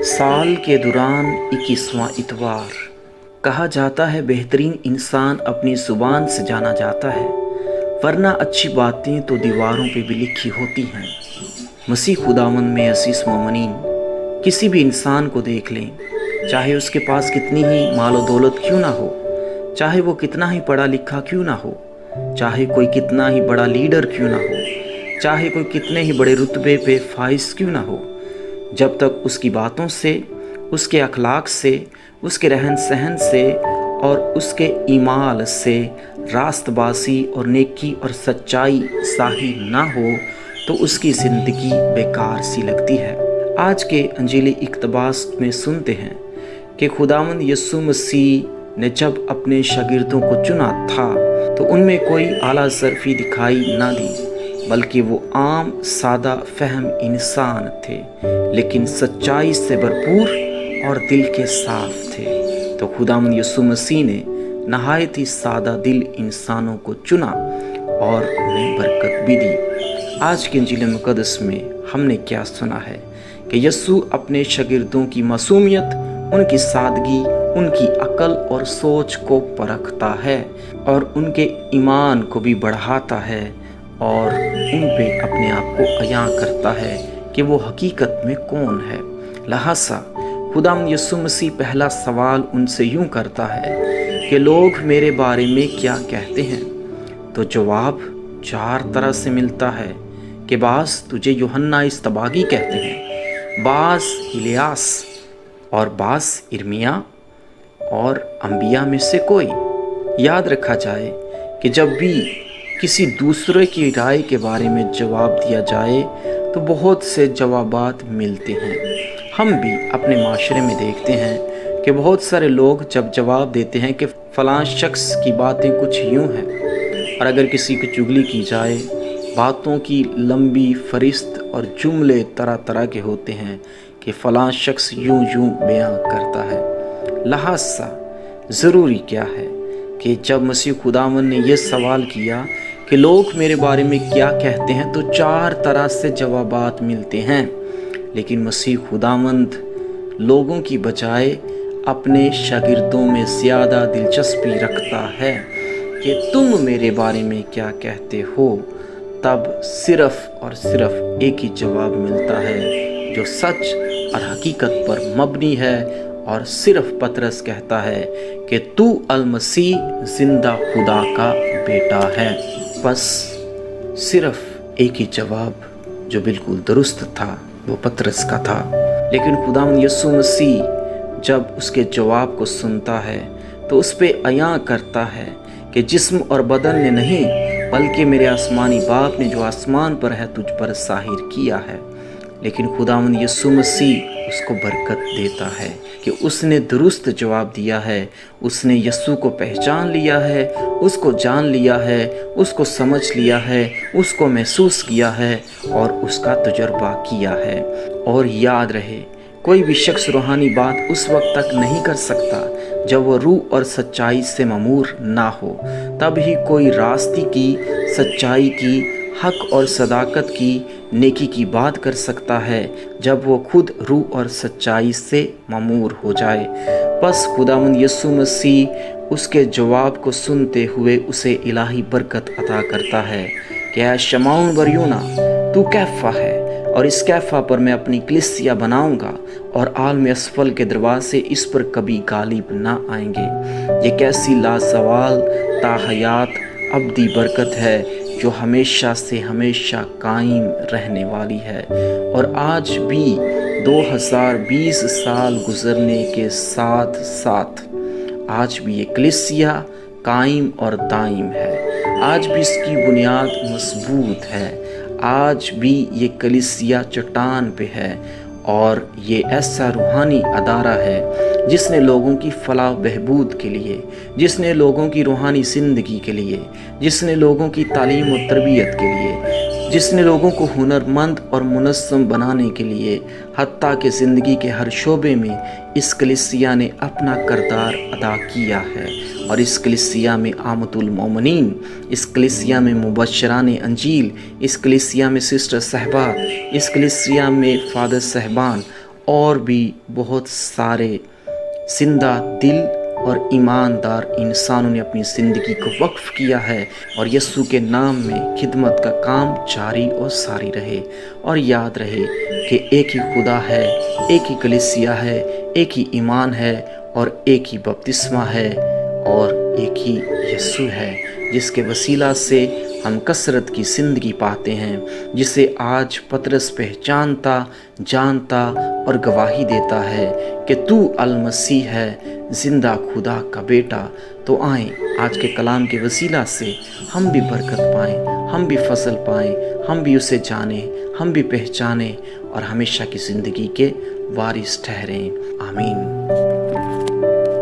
साल के दौरान 21वां इतवार कहा जाता है, बेहतरीन इंसान अपनी ज़ुबान से जाना जाता है, वरना अच्छी बातें तो दीवारों पे भी लिखी होती हैं। मसीह खुदावंद में अज़ीज़ मोमिनीन, किसी भी इंसान को देख लें, चाहे उसके पास कितनी ही मालो दौलत क्यों ना हो, चाहे वो कितना ही पढ़ा लिखा क्यों ना हो, चाहे कोई कितना ही बड़ा लीडर क्यों ना हो, चाहे कोई कितने ही बड़े रुतबे पे फाइज क्यों ना हो, जब तक उसकी बातों से, उसके अखलाक से, उसके रहन सहन से और उसके ईमाल से रास्तबाजी और नेकी और सच्चाई ज़ाहिर ना हो, तो उसकी ज़िंदगी बेकार सी लगती है। आज के अंजीली इक़्तिबास में सुनते हैं कि खुदावंद यीशु मसीह ने जब अपने शागिर्दों को चुना था तो उनमें कोई आला ज़रफ़ी दिखाई ना दी, बल्कि वो आम सादा फहम इंसान थे, लेकिन सच्चाई से भरपूर और दिल के साफ थे। तो खुदावंद यीशु मसीह ने नहायत ही सादा दिल इंसानों को चुना और उन्हें बरकत भी दी। आज के इंजील मुक़द्दस में हमने क्या सुना है कि यीशु अपने शागिर्दों की मासूमियत, उनकी सादगी, उनकी अकल और सोच को परखता है और उनके ईमान को भी बढ़ाता है और उन पे अपने आप को अयां करता है कि वो हकीकत में कौन है। लिहाजा खुदावंद यीशु मसीह पहला सवाल उनसे यूं करता है कि लोग मेरे बारे में क्या कहते हैं। तो जवाब 4 तरह से मिलता है कि बाज़ तुझे यूहन्ना इस्तबागी कहते हैं, बाज़ इलियास और बाज़ इर्मिया और अंबिया में से कोई। याद रखा जाए कि जब भी किसी दूसरे की राय के बारे में जवाब दिया जाए तो बहुत से जवाबात मिलते हैं। हम भी अपने माशरे में देखते हैं कि बहुत सारे लोग जब जवाब देते हैं कि फ़लाँ शख्स की बातें कुछ यूँ हैं, और अगर किसी की चुगली की जाए, बातों की लंबी फरिस्त और जुमले तरह तरह के होते हैं कि फ़लाँ शख्स यूँ यूँ बयां करता है। लिहाजा ज़रूरी क्या है कि जब मसीह खुदावंद ने यह सवाल किया कि लोग मेरे बारे में क्या कहते हैं, तो 4 तरह से जवाबात मिलते हैं। लेकिन मसीह खुदावंद लोगों की बजाय अपने शागिर्दों में ज़्यादा दिलचस्पी रखता है कि तुम मेरे बारे में क्या कहते हो। तब सिर्फ़ और सिर्फ एक ही जवाब मिलता है जो सच और हकीकत पर मबनी है, और सिर्फ पतरस कहता है कि तू अल-मसीह ज़िंदा खुदा का बेटा है। बस सिर्फ एक ही जवाब जो बिल्कुल दुरुस्त था वो पतरस का था। लेकिन खुदावंद यीशु मसीह जब उसके जवाब को सुनता है तो उस पे अयां करता है कि जिस्म और बदन ने नहीं, बल्कि मेरे आसमानी बाप ने जो आसमान पर है तुझ पर ज़ाहिर किया है। लेकिन खुदावंद यीशु मसीह उसको बरकत देता है कि उसने दुरुस्त जवाब दिया है, उसने यीशु को पहचान लिया है, उसको जान लिया है, उसको समझ लिया है, उसको महसूस किया है और उसका तजुर्बा किया है। और याद रहे, कोई भी शख्स रूहानी बात उस वक्त तक नहीं कर सकता जब वो रूह और सच्चाई से ममूर ना हो। तब ही कोई रास्ती की, सच्चाई की, हक और सदाकत की, नेकी की बात कर सकता है जब वो खुद रूह और सच्चाई से ममूर हो जाए। बस खुदावंद यीशु मसीह उसके जवाब को सुनते हुए उसे इलाही बरकत अता करता है कि ऐ शमाउन बरयूना, तू कैफ़ा है और इस कैफ़ा पर मैं अपनी कलीसिया बनाऊंगा और आलम असफल के दरवाजे इस पर कभी गालिब ना आएंगे। ये कैसी लाजवाल ताहयात अब्दी बरकत है जो हमेशा से हमेशा कायम रहने वाली है। और आज भी 2020 साल गुजरने के साथ साथ आज भी ये कलीसिया कायम और दायम है। आज भी इसकी बुनियाद मजबूत है। आज भी ये कलीसिया चट्टान पे है और ये ऐसा रूहानी अदारा है जिसने लोगों की फलाह बहबूद के लिए, जिसने लोगों की रूहानी ज़िंदगी के लिए, जिसने लोगों की तालीम और तरबियत के लिए, जिसने लोगों को हुनरमंद और मुनज़्ज़म बनाने के लिए, हत्ता कि ज़िंदगी के हर शोबे में इस कलीसिया ने अपना किरदार अदा किया है। और इस कलीसिया में आमतुल मोमिनीन, इस कलीसिया में मुबश्शराने अंजील, इस कलीसिया में सिस्टर साहबात, इस कलीसिया में फादर साहबान اور بھی بہت سارے زندہ دل اور ایماندار انسانوں نے اپنی زندگی کو وقف کیا ہے، اور یسوع کے نام میں خدمت کا کام جاری اور ساری رہے۔ اور یاد رہے کہ ایک ہی خدا ہے، ایک ہی کلیسیا ہے، ایک ہی ایمان ہے، اور ایک ہی بپتسمہ ہے، اور ایک ہی یسوع ہے، جس کے وسیلہ سے ہم کثرت کی زندگی پاتے ہیں، جسے آج پطرس پہچانتا، جانتا اور گواہی دیتا ہے کہ تو المسیح ہے، زندہ خدا کا بیٹا۔ تو آئیں آج کے کلام کے وسیلہ سے ہم بھی برکت پائیں، ہم بھی فضل پائیں، ہم بھی اسے جانیں، ہم بھی پہچانیں، اور ہمیشہ کی زندگی کے وارث ٹھہریں۔ آمین۔